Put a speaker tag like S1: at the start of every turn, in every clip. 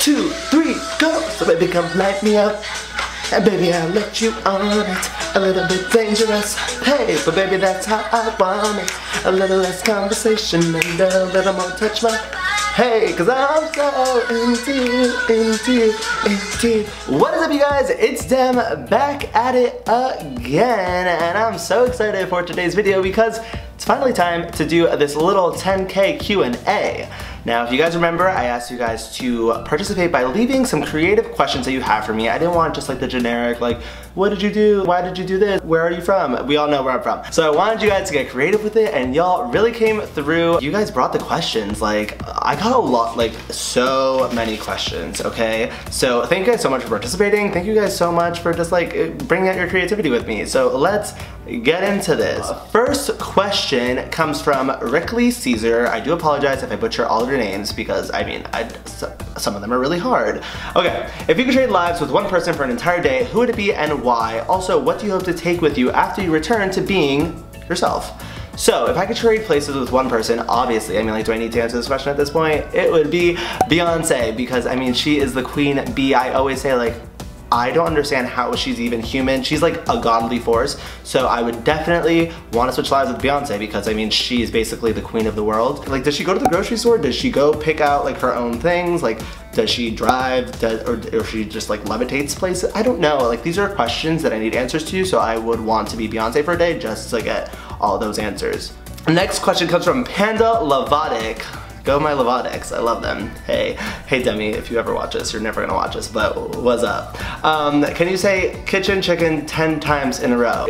S1: 2, 3, go. So baby, come light me up. And baby, I'll let you on it. A little bit dangerous, hey, but baby, that's how I want it. A little less conversation and a little more touch my, hey, cause I'm so into you. What is up, you guys? It's Dem back at it again, and I'm so excited for today's video because it's finally time to do this little 10K Q&A. Now, if you guys remember, I asked you guys to participate by leaving some creative questions that you have for me. I didn't want just like the generic, like, what did you do? Why did you do this? Where are you from? We all know where I'm from. So I wanted you guys to get creative with it, and y'all really came through. You guys brought the questions. Like, I got a lot, like, so many questions, okay? So thank you guys so much for participating. Thank you guys so much for just like bringing out your creativity with me. So let's get into this. First question comes from Rickley Caesar. I do apologize if I butcher all of your names because, I mean, some of them are really hard. Okay, if you could trade lives with one person for an entire day, who would it be and why? Also, what do you hope to take with you after you return to being yourself? So, if I could trade places with one person, obviously, I mean, like, do I need to answer this question at this point? It would be Beyonce, because, I mean, she is the queen bee. I always say, like, I don't understand how she's even human. She's like a godly force. So I would definitely want to switch lives with Beyonce because, I mean, she's basically the queen of the world. Like, does she go to the grocery store? Does she go pick out like her own things? Like, does she drive? Or she just like levitates places? I don't know. Like, these are questions that I need answers to, so I would want to be Beyonce for a day just to get all those answers. Next question comes from Panda Lavotic. Go my Lavatics, I love them. Hey Demi, if you ever watch this, you're never gonna watch this, but what's up? Can you say kitchen chicken 10 times in a row?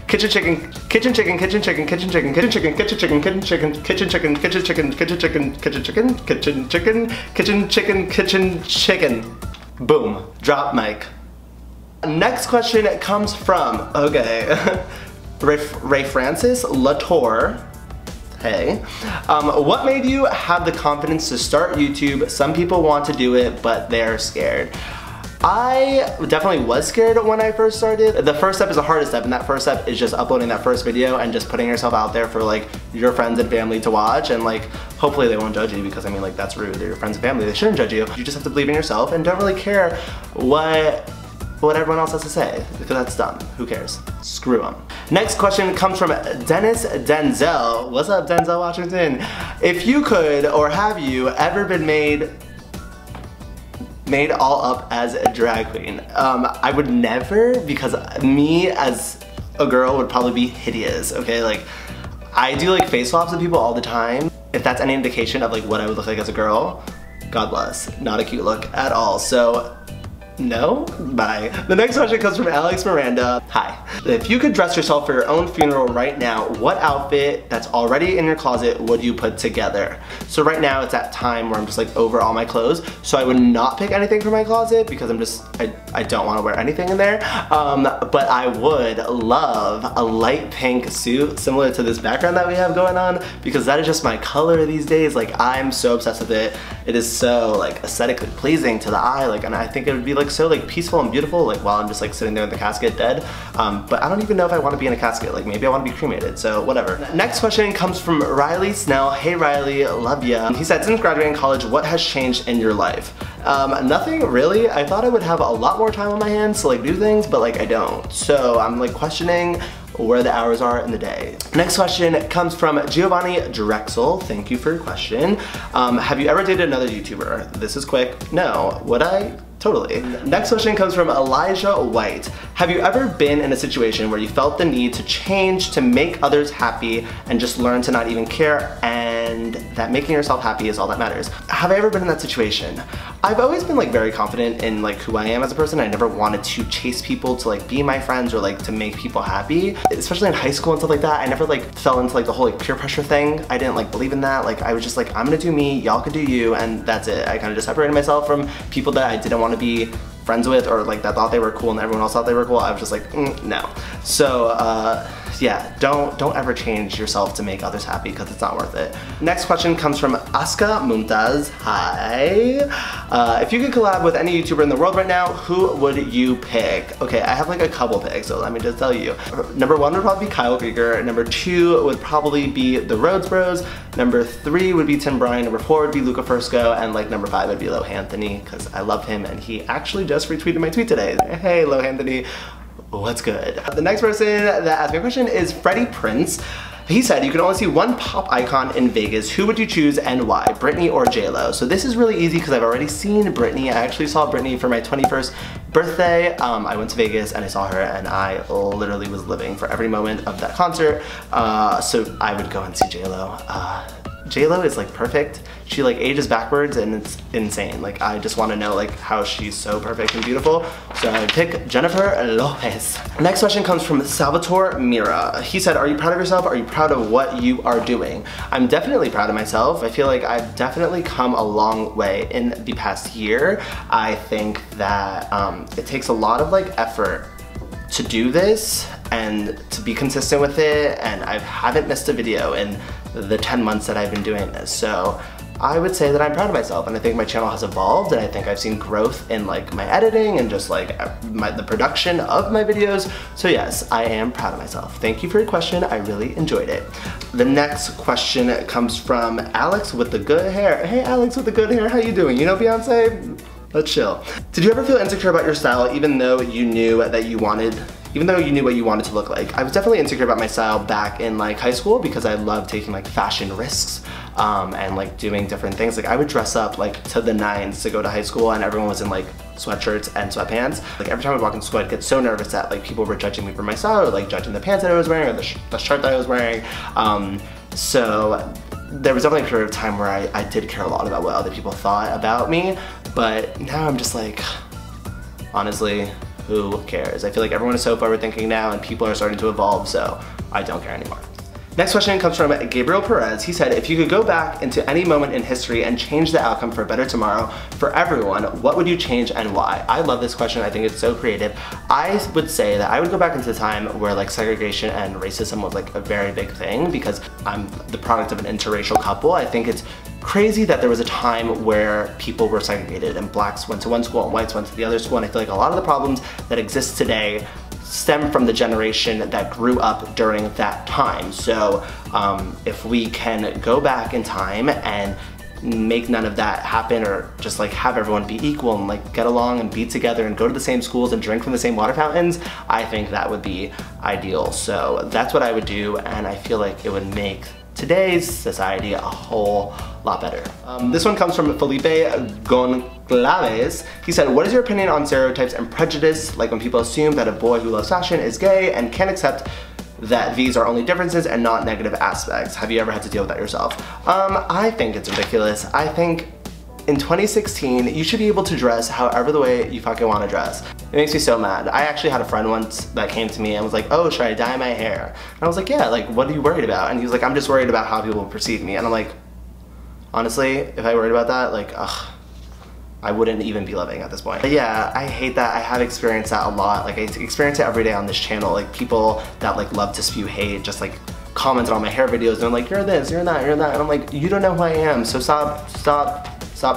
S1: Kitchen chicken, kitchen chicken, kitchen chicken, kitchen chicken, kitchen chicken, kitchen chicken, kitchen chicken, kitchen chicken, kitchen chicken, kitchen chicken, kitchen chicken, kitchen chicken, kitchen chicken, kitchen chicken. Boom, drop mic. Next question comes from, okay, Ray Francis Latour. Hey, what made you have the confidence to start YouTube? Some people want to do it, but they're scared. I definitely was scared when I first started. The first step is the hardest step, and that first step is just uploading that first video and just putting yourself out there for like your friends and family to watch, and like hopefully they won't judge you, because I mean, like, that's rude. They're your friends and family, they shouldn't judge you. You just have to believe in yourself and don't really care what everyone else has to say, because that's dumb. Who cares? Screw them. Next question comes from Dennis Denzel. What's up, Denzel Washington? If you could, or have you ever been made all up as a drag queen? I would never, because me as a girl would probably be hideous, okay? Like, I do like face swaps with people all the time. If that's any indication of like what I would look like as a girl, God bless. Not a cute look at all. So, no? Bye. The next question comes from Alex Miranda. Hi. If you could dress yourself for your own funeral right now, what outfit that's already in your closet would you put together? So right now it's that time where I'm just like over all my clothes, so I would not pick anything from my closet because I don't want to wear anything in there. But I would love a light pink suit similar to this background that we have going on, because that is just my color these days. Like, I'm so obsessed with it. It is so like aesthetically pleasing to the eye, like, and I think it would be like so like peaceful and beautiful, like while I'm just like sitting there in the casket dead. But I don't even know if I want to be in a casket. Like, maybe I want to be cremated, so whatever. Next question comes from Riley Snell. Hey Riley, love ya. He said, since graduating college, what has changed in your life? Nothing really. I thought I would have a lot more time on my hands to like do things, but like I don't. So I'm like questioning where the hours are in the day. Next question comes from Giovanni Drexel. Thank you for your question. Have you ever dated another YouTuber? This is quick. No. Would I? Totally. Next question comes from Elijah White. Have you ever been in a situation where you felt the need to change to make others happy and just learn to not even care, and that making yourself happy is all that matters? Have I ever been in that situation? I've always been like very confident in like who I am as a person. I never wanted to chase people to like be my friends or like to make people happy, especially in high school and stuff like that. I never like fell into like the whole like peer pressure thing. I didn't like believe in that. Like, I was just like, I'm gonna do me, y'all can do you, and that's it. I kind of just separated myself from people that I didn't want to be friends with, or like that thought they were cool and everyone else thought they were cool. I was just like, no. So yeah, don't ever change yourself to make others happy, because it's not worth it. Next question comes from Aska Mumtaz. Hi. If you could collab with any YouTuber in the world right now, who would you pick? Okay, I have like a couple picks, so let me just tell you. Number 1 would probably be Kyle Krieger. Number 2 would probably be the Rhodes Bros. Number 3 would be Tim Bryan. Number 4 would be Luca Fusco. And like number 5 would be Lohanthony, because I love him and he actually just retweeted my tweet today. Hey, Lohanthony, what's good? The next person that asked me a question is Freddie Prinze. He said, you can only see one pop icon in Vegas. Who would you choose and why? Britney or J-Lo? So this is really easy because I've already seen Britney. I actually saw Britney for my 21st birthday. I went to Vegas and I saw her and I literally was living for every moment of that concert. So I would go and see J-Lo. J-Lo is like perfect. She like ages backwards and it's insane. Like I just want to know like how she's so perfect and beautiful. So I would pick Jennifer Lopez. Next question comes from Salvatore Mira. He said, are you proud of yourself? Are you proud of what you are doing? I'm definitely proud of myself. I feel like I've definitely come a long way in the past year. I think that it takes a lot of like effort to do this and to be consistent with it, and I haven't missed a video in the 10 months that I've been doing this. So I would say that I'm proud of myself, and I think my channel has evolved, and I think I've seen growth in like my editing and just like the production of my videos. So yes, I am proud of myself. Thank you for your question. I really enjoyed it. The next question comes from Alex with the good hair. Hey Alex with the good hair, how you doing? You know Beyonce? Let's chill. Did you ever feel insecure about your style even though you knew what you wanted to look like? I was definitely insecure about my style back in like high school because I loved taking like fashion risks and like doing different things. Like I would dress up like to the nines to go to high school and everyone was in like sweatshirts and sweatpants. Like every time I walk in school I'd get so nervous that like people were judging me for my style or like judging the pants that I was wearing or the shirt that I was wearing. So there was definitely a period of time where I did care a lot about what other people thought about me, but now I'm just like, honestly, who cares? I feel like everyone is so forward thinking now and people are starting to evolve, so I don't care anymore. Next question comes from Gabriel Perez. He said, if you could go back into any moment in history and change the outcome for a better tomorrow for everyone, what would you change and why? I love this question. I think it's so creative. I would say that I would go back into the time where like segregation and racism was like a very big thing because I'm the product of an interracial couple. I think it's crazy that there was a time where people were segregated and blacks went to one school and whites went to the other school, and I feel like a lot of the problems that exist today stem from the generation that grew up during that time. So if we can go back in time and make none of that happen, or just like have everyone be equal and like get along and be together and go to the same schools and drink from the same water fountains, I think that would be ideal. So that's what I would do, and I feel like it would make today's society a whole lot better. This one comes from Felipe Gonçalves. He said, what is your opinion on stereotypes and prejudice, like when people assume that a boy who loves fashion is gay and can't accept that these are only differences and not negative aspects? Have you ever had to deal with that yourself? I think it's ridiculous. I think in 2016, you should be able to dress however the way you fucking want to dress. It makes me so mad. I actually had a friend once that came to me and was like, oh, should I dye my hair? And I was like, yeah, like, what are you worried about? And he was like, I'm just worried about how people perceive me. And I'm like, honestly, if I worried about that, like, ugh, I wouldn't even be living at this point. But yeah, I hate that. I have experienced that a lot. Like, I experience it every day on this channel. Like, people that like love to spew hate just like commented on my hair videos and they're like, you're this, you're that, you're that. And I'm like, you don't know who I am, so stop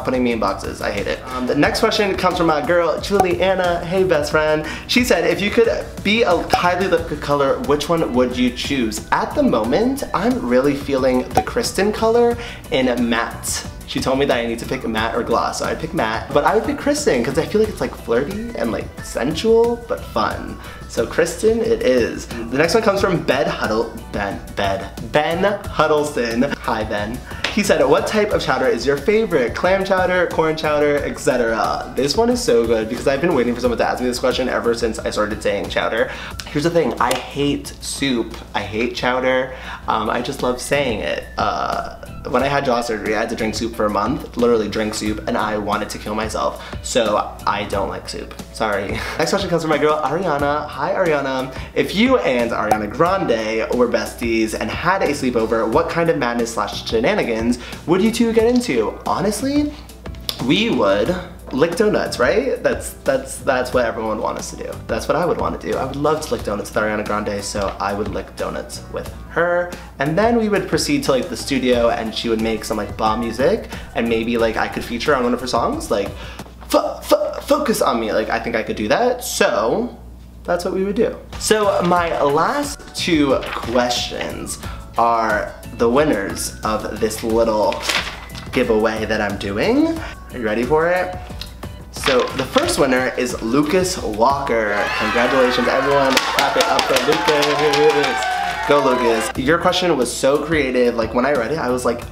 S1: putting me in boxes. I hate it. The next question comes from my girl, Juliana. Hey, best friend. She said, if you could be a highly liquid color, which one would you choose? At the moment, I'm really feeling the Kristen color in matte. She told me that I need to pick matte or gloss, so I'd pick matte. But I would pick Kristen, because I feel like it's like flirty and like sensual, but fun. So Kristen it is. The next one comes from Ben Huddleston. Hi, Ben. He said, what type of chowder is your favorite? Clam chowder, corn chowder, etc. This one is so good because I've been waiting for someone to ask me this question ever since I started saying chowder. Here's the thing, I hate soup. I hate chowder. I just love saying it. When I had jaw surgery, I had to drink soup for a month, literally drink soup, and I wanted to kill myself. So I don't like soup. Sorry. Next question comes from my girl, Ariana. Hi, Ariana. If you and Ariana Grande were besties and had a sleepover, what kind of madness / shenanigans would you two get into? Honestly, we would lick donuts, right? That's what everyone would want us to do. That's what I would want to do. I would love to lick donuts with Ariana Grande, so I would lick donuts with her. And then we would proceed to like the studio and she would make some like bomb music and maybe like I could feature on one of her songs, like focus on me. Like I think I could do that. So that's what we would do. So my last two questions are the winners of this little giveaway that I'm doing. Are you ready for it? So the first winner is Lucas Walker. Congratulations everyone, clap it up for Lucas. Go Lucas. Your question was so creative. Like when I read it, I was like,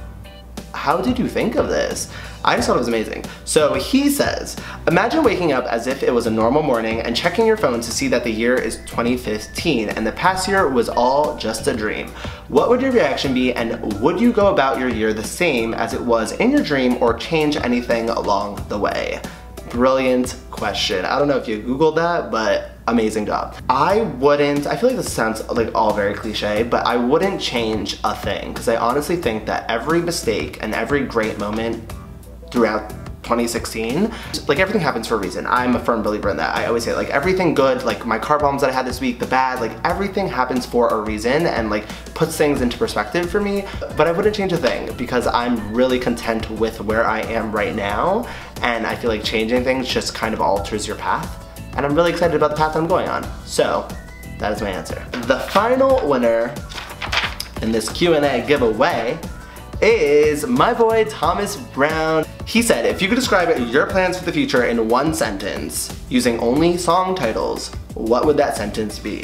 S1: how did you think of this? I just thought it was amazing. So he says, imagine waking up as if it was a normal morning and checking your phone to see that the year is 2015 and the past year was all just a dream. What would your reaction be, and would you go about your year the same as it was in your dream or change anything along the way? Brilliant question. I don't know if you Googled that, but amazing job. I feel like this sounds like all very cliche, but I wouldn't change a thing because I honestly think that every mistake and every great moment throughout 2016, like everything happens for a reason. I'm a firm believer in that. I always say like everything good, like my car problems that I had this week, the bad, like everything happens for a reason and like puts things into perspective for me. But I wouldn't change a thing because I'm really content with where I am right now. And I feel like changing things just kind of alters your path. And I'm really excited about the path I'm going on. So that is my answer. The final winner in this Q&A giveaway is my boy Thomas Brown. He said, if you could describe your plans for the future in one sentence using only song titles, what would that sentence be?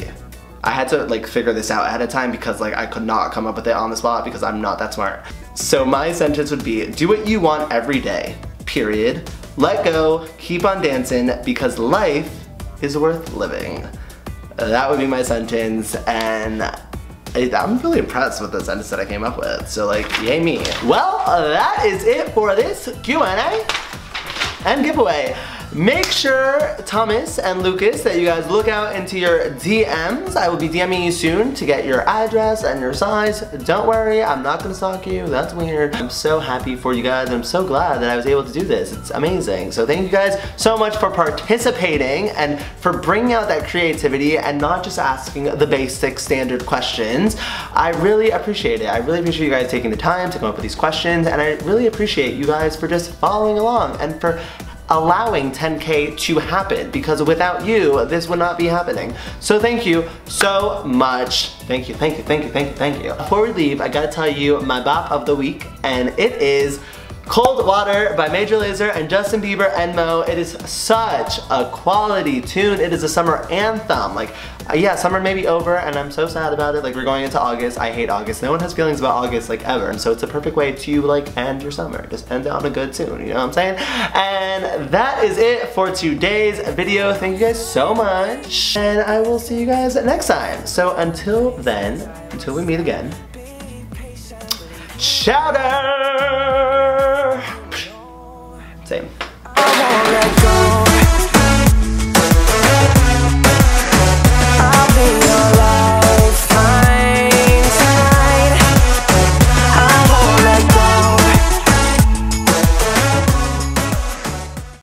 S1: I had to like figure this out ahead of time because like I could not come up with it on the spot because I'm not that smart. So my sentence would be, do what you want every day, period. Let go, keep on dancing because life is worth living. That would be my sentence, and I'm really impressed with the sentence that I came up with, so like, yay me. Well, that is it for this Q&A and giveaway. Make sure, Thomas and Lucas, that you guys look out into your DMs. I will be DMing you soon to get your address and your size. Don't worry, I'm not gonna stalk you, that's weird. I'm so happy for you guys. I'm so glad that I was able to do this. It's amazing. So thank you guys so much for participating and for bringing out that creativity and not just asking the basic standard questions. I really appreciate it. I really appreciate you guys taking the time to come up with these questions, and I really appreciate you guys for just following along and for allowing 10K to happen, because without you, this would not be happening. So thank you so much. Thank you, thank you, thank you, thank you, thank you. Before we leave, I gotta tell you my bop of the week, and it is Cold Water by Major Lazer and Justin Bieber and Mo. It is such a quality tune. It is a summer anthem. Like, yeah, summer may be over and I'm so sad about it. Like, we're going into August. I hate August. No one has feelings about August like ever. And so it's a perfect way to like end your summer. Just end it on a good tune, you know what I'm saying? And that is it for today's video. Thank you guys so much. And I will see you guys next time. So until then, until we meet again, Chowder!